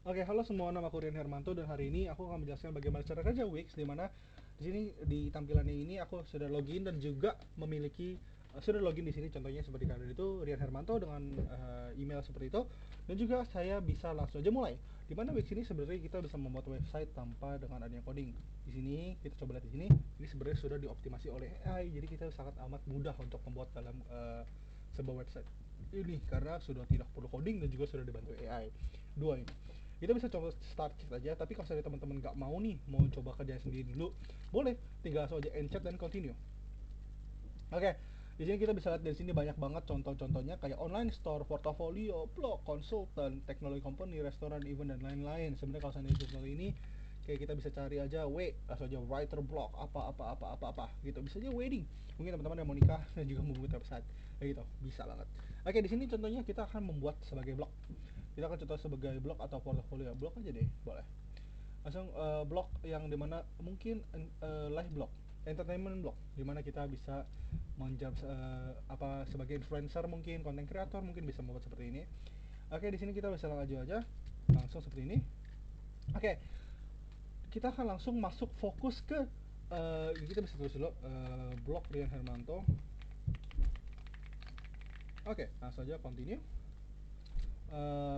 Oke, halo semua, nama aku Rian Hermanto dan hari ini aku akan menjelaskan bagaimana cara kerja Wix, di mana di sini di tampilannya ini aku sudah login dan juga memiliki sudah login di sini, contohnya seperti kalian itu Rian Hermanto dengan email seperti itu, dan juga saya bisa langsung aja mulai. Di mana Wix ini sebenarnya kita bisa membuat website tanpa dengan adanya coding. Di sini kita coba lihat di sini, ini sebenarnya sudah dioptimasi oleh AI, jadi kita sangat amat mudah untuk membuat dalam sebuah website ini karena sudah tidak perlu coding dan juga sudah dibantu AI. Dua ini kita bisa coba start chat aja, tapi kalau misalnya teman-teman nggak mau nih, mau coba kerja sendiri dulu, boleh tinggal langsung aja end chat dan continue. Oke, di sini kita bisa lihat dari sini banyak banget contoh-contohnya kayak online store, portfolio, blog, konsultan, teknologi company, restoran, event dan lain-lain. Sebenarnya kalau seandainya tutorial ini kayak kita bisa cari aja langsung aja writer blog apa gitu. Bisa aja wedding. Mungkin teman-teman yang mau nikah dan juga mau buat website kayak gitu. Bisa banget. Oke, di sini contohnya kita akan membuat sebagai blog. Kita akan contoh sebagai blog atau portfolio. Blog aja deh, boleh langsung blog yang dimana mungkin live blog, entertainment blog, dimana kita bisa menjawab apa sebagai influencer, mungkin konten kreator, mungkin bisa membuat seperti ini. Oke, di sini kita bisa langsung aja langsung seperti ini. Oke, kita akan langsung masuk fokus ke kita bisa tulis dulu blog Rian Hermanto. Oke, langsung aja continue.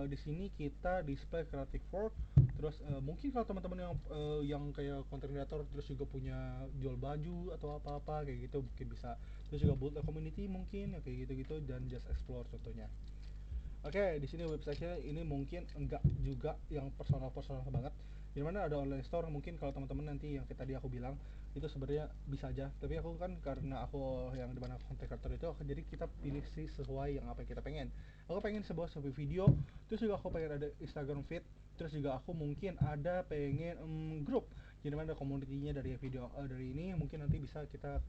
Di sini kita display creative work. Terus mungkin kalau teman-teman yang kayak content creator terus juga punya jual baju atau apa-apa kayak gitu mungkin bisa. Terus juga build a community mungkin ya kayak gitu-gitu, dan just explore contohnya. Oke, di sini websitenya ini mungkin enggak juga yang personal-personal banget. Di mana ada online store, mungkin kalau teman-teman nanti yang tadi aku bilang itu sebenarnya bisa aja. Tapi aku kan karena aku yang dimana content creator itu, jadi kita pilih sih sesuai yang apa yang kita pengen. Aku pengen sebuah video, terus juga aku pengen ada Instagram feed, terus juga aku mungkin ada pengen grup. Jadi mana ada community-nya dari video dari ini, mungkin nanti bisa kita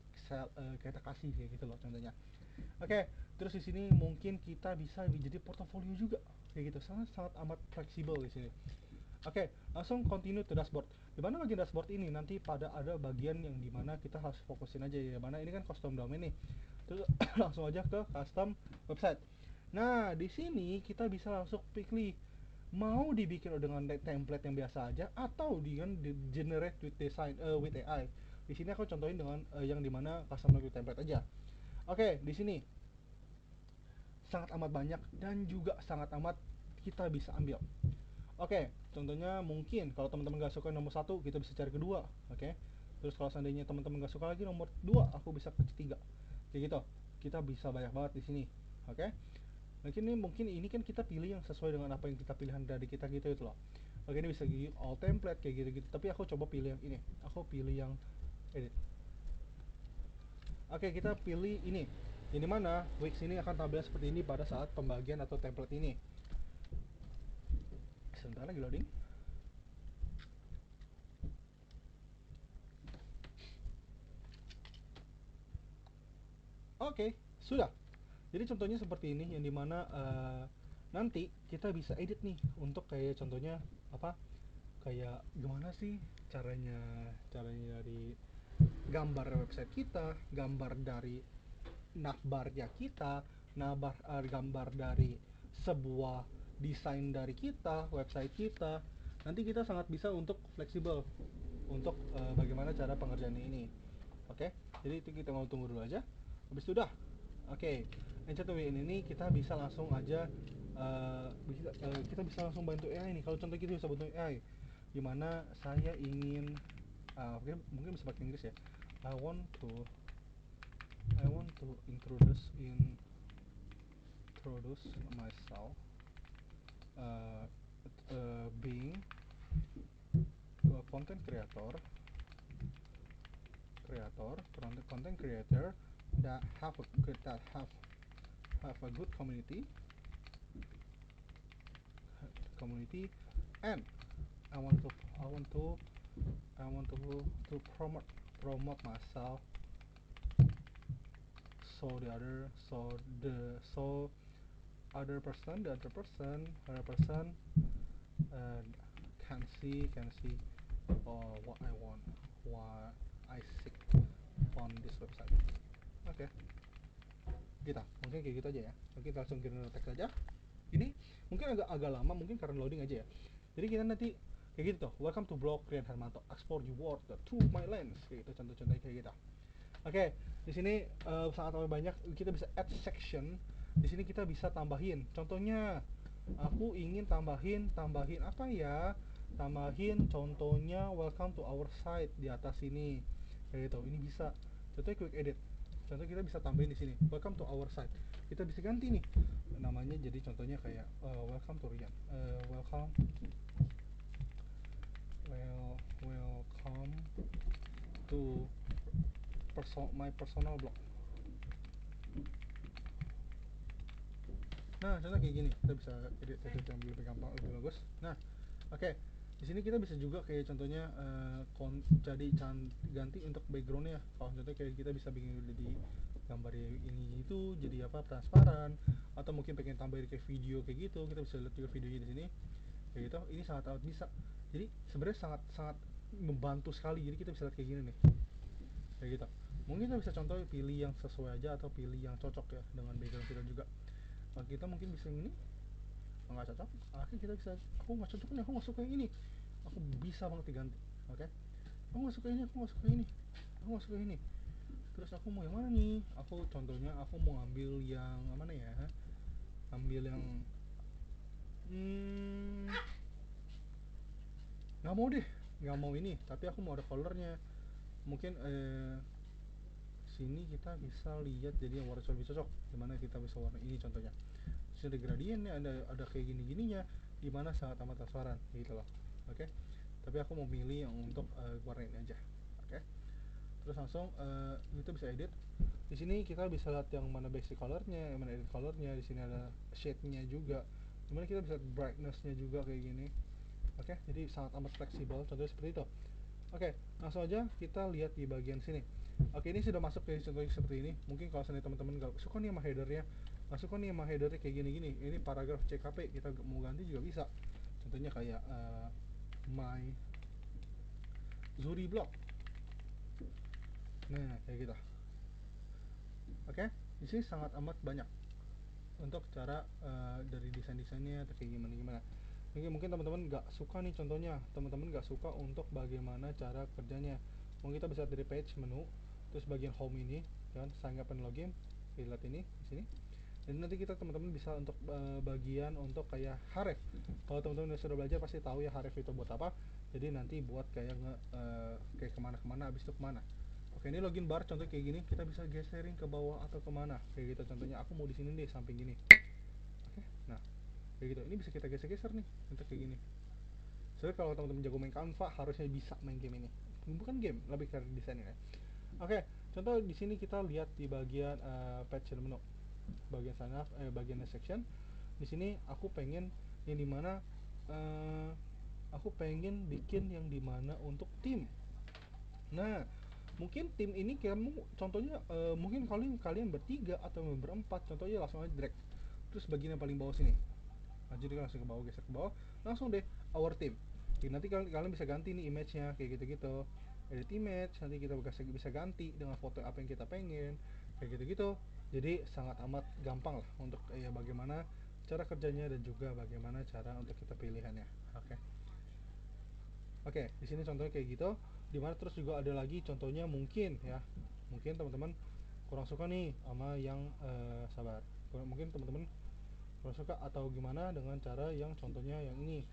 kasih kayak gitu loh contohnya. Oke, terus di sini mungkin kita bisa jadi portofolio juga, kayak gitu. Sangat sangat amat fleksibel di sini. Oke, langsung continue to dashboard. Di mana bagian dashboard ini nanti pada ada bagian yang dimana kita harus fokusin aja ya. Mana ini kan custom domain nih. Terus langsung aja ke custom website. Nah, di sini kita bisa langsung pilih mau dibikin dengan template yang biasa aja atau dengan generate with design with AI. Di sini aku contohin dengan yang dimana custom with template aja. Oke, di sini sangat amat banyak dan juga sangat amat kita bisa ambil. Oke, contohnya mungkin kalau teman-teman gak suka nomor satu, kita bisa cari kedua. Oke, terus kalau seandainya teman-teman gak suka lagi nomor dua, aku bisa ke ketiga. Kayak gitu, kita bisa banyak banget di sini. Oke, mungkin ini kan kita pilih yang sesuai dengan apa yang kita pilihan dari kita gitu itu loh. Oke, ini bisa gini all template kayak gitu-gitu. Tapi aku coba pilih yang ini. Aku pilih yang edit. Oke, kita pilih ini. Ini mana Wix ini akan tampil seperti ini pada saat pembagian atau template ini. Sebentar lagi loading. Oke, sudah. Jadi contohnya seperti ini yang dimana nanti kita bisa edit nih untuk kayak contohnya apa? Kayak gimana sih caranya caranya dari gambar website kita, gambar dari navbarnya kita, gambar dari sebuah desain dari kita, website kita. Nanti kita sangat bisa untuk fleksibel untuk bagaimana cara pengerjaan ini. Oke, jadi itu kita mau tunggu dulu aja. Habis itu udah. Oke, NCTWN ini kita bisa langsung aja kita bisa langsung bantu AI nih. Kalau contoh kita bisa bantu AI, gimana saya ingin mungkin bisa pakai Inggris ya. I want to I want to introduce myself uh, being a content creator that have a good community, and I want to I want to I want to promote myself, so so other person uh, can see what I want, what I seek on this website. Oke, kita mungkin kayak gitu aja ya. Mungkin kita langsung kita text aja. Ini mungkin agak agak lama mungkin karena loading aja ya. Jadi kita nanti kayak gitu tuh, welcome to blog Rian Hermanto, explore the world through my lens, kayak gitu contoh-contohnya kayak gitu. Oke, di sini sangat banyak kita bisa add section. Di sini kita bisa tambahin. Contohnya, aku ingin tambahin apa ya? Tambahin contohnya welcome to our site di atas sini. Kayak gitu. Ini bisa. Contohnya quick edit. Contoh kita bisa tambahin di sini. Welcome to our site. Kita bisa ganti nih namanya, jadi contohnya kayak welcome to Rian. Welcome to my personal blog. Nah, contoh kayak gini, kita bisa edit yang lebih gampang, lebih bagus. Nah, oke. Di sini kita bisa juga kayak contohnya jadi ganti untuk backgroundnya. Kalau contohnya kayak kita bisa bikin jadi gambar ini itu jadi apa, transparan, atau mungkin pengen tambahin kayak video kayak gitu, kita bisa lihat juga videonya di sini. Kayak gitu. Ini sangat amat bisa. Jadi sebenarnya sangat sangat membantu sekali. Jadi kita bisa lihat kayak gini nih. Kayak gitu. Mungkin kita bisa contoh pilih yang sesuai aja atau pilih yang cocok ya dengan background kita juga. Nah, kita mungkin bisa ini nggak cocok, akhirnya kita bisa, aku nggak cocok nih, aku nggak suka yang ini, aku bisa banget diganti. Oke, aku nggak suka ini, aku nggak suka ini, aku nggak suka ini. Terus aku mau yang mana nih? Aku contohnya aku mau ambil yang mana ya, ambil yang hmm, nggak mau deh, nggak mau ini, tapi aku mau ada colornya. Mungkin sini kita bisa lihat jadi yang warna lebih cocok, dimana kita bisa warna ini contohnya. Terus ada gradiennya, ada kayak gini-gininya, dimana sangat amat transparan gitu loh. Oke, tapi aku mau milih yang untuk warna ini aja. Oke, terus langsung kita bisa edit. Di sini kita bisa lihat yang mana basic colornya, yang mana edit colornya. Di sini ada shade-nya juga, dimana kita bisa brightness-nya juga kayak gini. Oke, jadi sangat amat fleksibel, contohnya seperti itu. Oke, langsung aja kita lihat di bagian sini. Oke, ini sudah masuk ke contohnya seperti ini. Mungkin kalau seandainya teman-teman nggak suka nih sama headernya, nggak suka nih sama headernya kayak gini-gini, ini paragraf CKP kita mau ganti juga bisa. Contohnya kayak my Zuri blog. Nah, kayak gitu. Oke, di sini sangat amat banyak untuk cara dari desain-desainnya atau kayak gimana-gimana. Mungkin teman-teman nggak suka nih, contohnya teman-teman nggak suka untuk bagaimana cara kerjanya. Mungkin kita bisa dari page menu, terus bagian home ini, kan, sign up and login, lihat ini di sini. Dan nanti kita teman-teman bisa untuk bagian untuk kayak href. Kalau teman-teman sudah belajar pasti tahu ya href itu buat apa. Jadi nanti buat kayak kayak kemana-kemana, abis itu kemana. Oke, ini login bar contoh kayak gini, kita bisa geserin ke bawah atau kemana kayak gitu. Contohnya aku mau di sini deh, samping gini. Oke, nah kayak gitu. Ini bisa kita geser-geser nih untuk kayak gini. Soalnya kalau teman-teman jago main Canva harusnya bisa main game ini. Bukan game, lebih ke desain ya. Oke, contoh di sini kita lihat di bagian page menu, bagian sana, bagian section. Di sini aku pengen yang dimana aku pengen bikin yang dimana untuk tim. Nah, mungkin tim ini kamu contohnya mungkin kalian bertiga atau berempat, contohnya langsung aja drag. Terus bagian yang paling bawah sini. Nah, jadi langsung ke bawah, geser ke bawah, langsung deh our team. Jadi nanti kalian bisa ganti nih image-nya kayak gitu-gitu. Edit image, nanti kita bisa ganti dengan foto apa yang kita pengen, kayak gitu-gitu. Jadi sangat amat gampang lah untuk ya bagaimana cara kerjanya dan juga bagaimana cara untuk kita pilihannya. Oke. Oke, di sini contohnya kayak gitu. Dimana terus juga ada lagi contohnya mungkin ya. Mungkin teman-teman kurang suka nih sama yang sabar. Mungkin teman-teman kurang suka atau gimana dengan cara yang contohnya yang ini.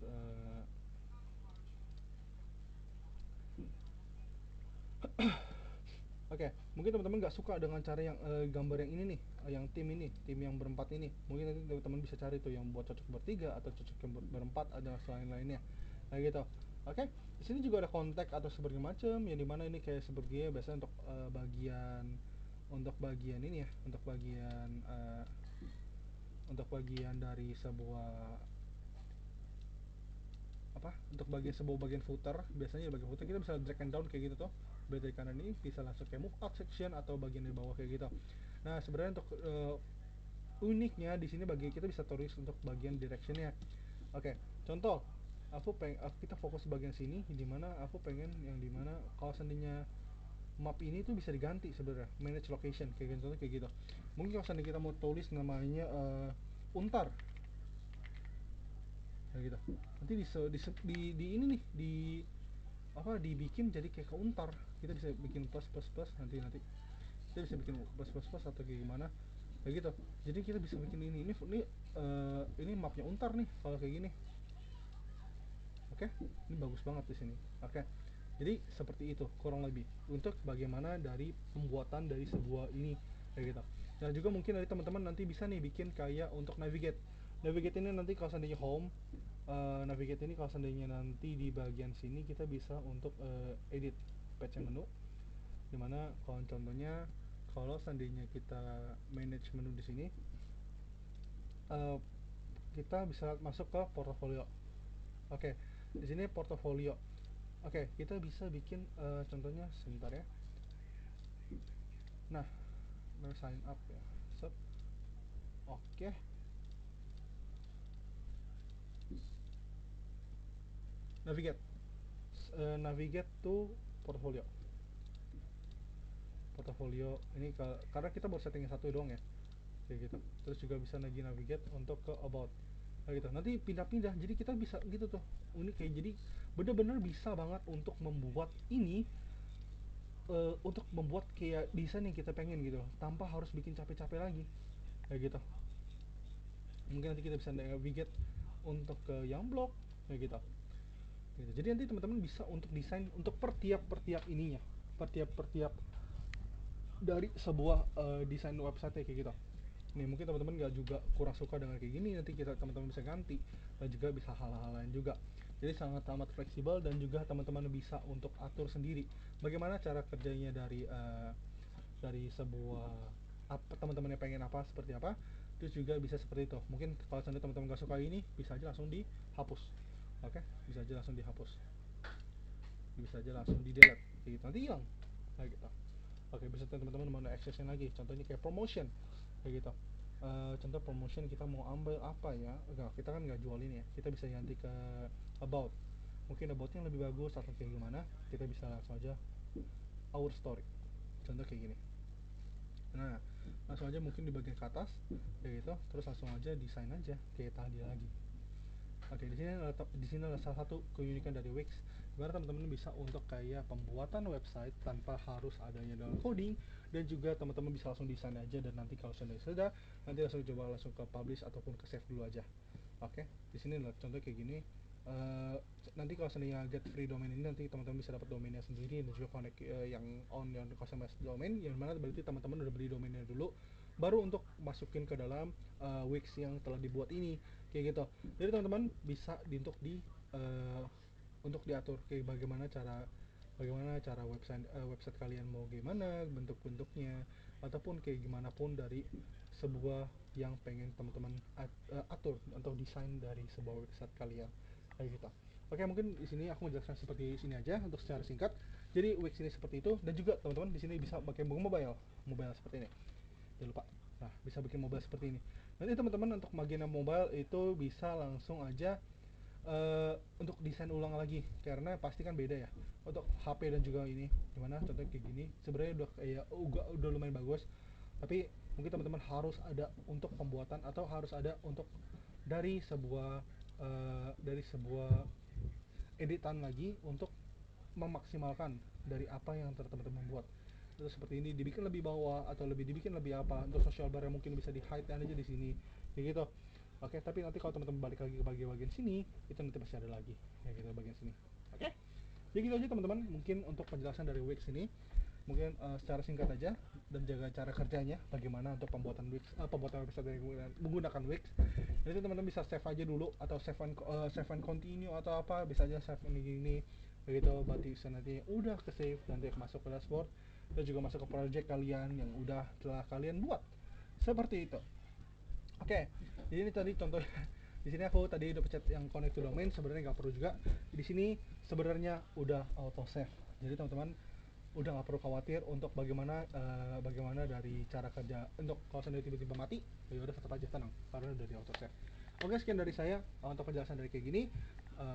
Eh, Oke, mungkin teman-teman nggak suka dengan cara yang gambar yang ini nih, yang tim yang berempat ini. Mungkin nanti teman-teman bisa cari tuh yang buat cocok bertiga atau cocok yang berempat ada selain lainnya. Nah gitu. Oke, di sini juga ada kontak atau sebagai macam, yang dimana ini kayak sebagai biasanya untuk bagian ini ya, untuk bagian dari sebuah apa, untuk bagian footer. Biasanya di bagian footer kita bisa drag and down kayak gitu tuh, dari kanan ini bisa langsung kayak move out section atau bagian di bawah kayak gitu. Nah sebenarnya untuk uniknya di sini bagi kita bisa tulis untuk bagian directionnya. Oke, contoh kita fokus bagian sini, di mana aku pengen yang dimana kalau seandainya map ini tuh bisa diganti sebenarnya, manage location kayak gitu, contoh kayak gitu. Mungkin kalau seandainya kita mau tulis namanya untar. Kayak gitu. Nanti di ini nih, di apa, dibikin jadi kayak keuntar. Kita bisa bikin plus plus plus, nanti kita bisa bikin plus plus plus atau kayak gimana, kayak gitu. Jadi kita bisa bikin ini mapnya untar nih kalau kayak gini. Oke, ini bagus banget di sini. Oke, jadi seperti itu kurang lebih untuk bagaimana dari pembuatan dari sebuah ini, kayak gitu. Nah juga mungkin dari teman-teman nanti bisa nih bikin kayak untuk navigate. Navigate ini nanti kalau seandainya home, navigate ini kalau seandainya nanti di bagian sini kita bisa untuk edit page menu, dimana kalau contohnya kalau seandainya kita manage menu di sini, eh, kita bisa masuk ke portofolio. Oke, di sini portofolio. Oke, kita bisa bikin contohnya sebentar ya. Nah, sign up ya. Set. Oke. Navigate. Navigate to portfolio. Portfolio ini karena kita baru setting satu doang ya. Kayak gitu. Terus juga bisa lagi navigate untuk ke about. Kayak gitu. Nanti pindah-pindah. Jadi kita bisa gitu tuh. Unik kayak, jadi bener-bener bisa banget untuk membuat ini, untuk membuat kayak desain yang kita pengen gitu loh, tanpa harus bikin capek-capek lagi. Kayak gitu. Mungkin nanti kita bisa navigate untuk ke yang blog, kayak gitu. Gitu. Jadi nanti teman-teman bisa untuk desain untuk per tiap ininya, per tiap dari sebuah desain website kayak gitu. Nih mungkin teman-teman nggak juga kurang suka dengan kayak gini, nanti kita teman-teman bisa ganti, dan juga bisa hal-hal lain juga. Jadi sangat amat fleksibel, dan juga teman-teman bisa untuk atur sendiri bagaimana cara kerjanya dari sebuah apa teman-teman yang pengen apa seperti apa. Terus juga bisa seperti itu. Mungkin kalau teman-teman nggak suka ini, bisa aja langsung dihapus. Oke, bisa aja langsung dihapus, bisa aja langsung di delete gitu, nanti hilang kayak gitu. Oke, bisa teman-teman mau accessnya lagi, contohnya kayak promotion, kayak gitu. Contoh promotion kita mau ambil apa ya, enggak, kita kan nggak jual ini ya, kita bisa ganti ke about. Mungkin aboutnya lebih bagus atau kayak gimana, kita bisa langsung aja our story, contoh kayak gini. Nah, langsung aja mungkin di bagian ke atas kayak gitu, terus langsung aja desain aja kayak tadi lagi. Oke, di sini adalah salah satu keunikan dari Wix, dimana teman-teman bisa untuk kayak pembuatan website tanpa harus adanya dalam coding, dan juga teman-teman bisa langsung desain aja, dan nanti kalau sudah nanti langsung coba langsung ke publish ataupun ke save dulu aja. Oke, di sini adalah contoh kayak gini. Eh, Nanti kalau seandainya get free domain ini, nanti teman-teman bisa dapat domainnya sendiri, dan juga connect yang on yang customize domain, yang mana berarti teman-teman udah beli domainnya dulu, baru untuk masukin ke dalam Wix yang telah dibuat ini, kayak gitu. Jadi teman-teman bisa eh, untuk diatur kayak bagaimana cara website kalian mau gimana bentuk-bentuknya, ataupun kayak gimana pun dari sebuah yang pengen teman-teman atur atau desain dari sebuah website kalian, kayak gitu. Oke, mungkin di sini aku menjelaskan seperti sini aja untuk secara singkat. Jadi Wix ini seperti itu, dan juga teman-teman di sini bisa pakai mobile seperti ini. Jangan lupa. Nah, bisa bikin mobile seperti ini. Nanti teman-teman untuk bagian mobile itu bisa langsung aja untuk desain ulang lagi, karena pasti kan beda ya untuk HP dan juga ini. Gimana contohnya kayak gini, sebenarnya udah kayak udah lumayan bagus, tapi mungkin teman-teman harus ada untuk pembuatan, atau harus ada untuk dari sebuah editan lagi untuk memaksimalkan dari apa yang teman-teman buat. Terus seperti ini dibikin lebih bawah, atau dibikin lebih apa, untuk social bar yang mungkin bisa di hide aja di sini, kayak gitu. Oke, tapi nanti kalau teman-teman balik lagi ke bagian sini, itu nanti masih ada lagi ya kita bagian sini. Oke, jadi gitu aja teman-teman, mungkin untuk penjelasan dari Wix ini, mungkin secara singkat aja, dan jaga cara kerjanya bagaimana untuk pembuatan website dari menggunakan Wix. Jadi teman-teman bisa save aja dulu, atau save and continue, atau apa, bisa aja save ini gini, begitu berarti nanti udah ke save, nanti masuk ke dashboard, dan juga masuk ke project kalian yang udah telah kalian buat, seperti itu. Oke, jadi ini tadi contoh. Di sini aku tadi udah pencet yang connect to domain, sebenarnya nggak perlu juga. Di sini sebenarnya udah auto save. Jadi teman-teman udah nggak perlu khawatir untuk bagaimana dari cara kerja untuk kalau sendiri tiba-tiba mati, ya udah tetap aja tenang karena udah di auto save. Oke, sekian dari saya untuk penjelasan dari kayak gini.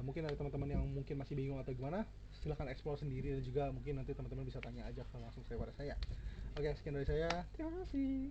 Mungkin ada teman-teman yang mungkin masih bingung atau gimana, silahkan explore sendiri, dan juga mungkin nanti teman-teman bisa tanya aja langsung kepada saya. Oke, sekian dari saya, terima kasih.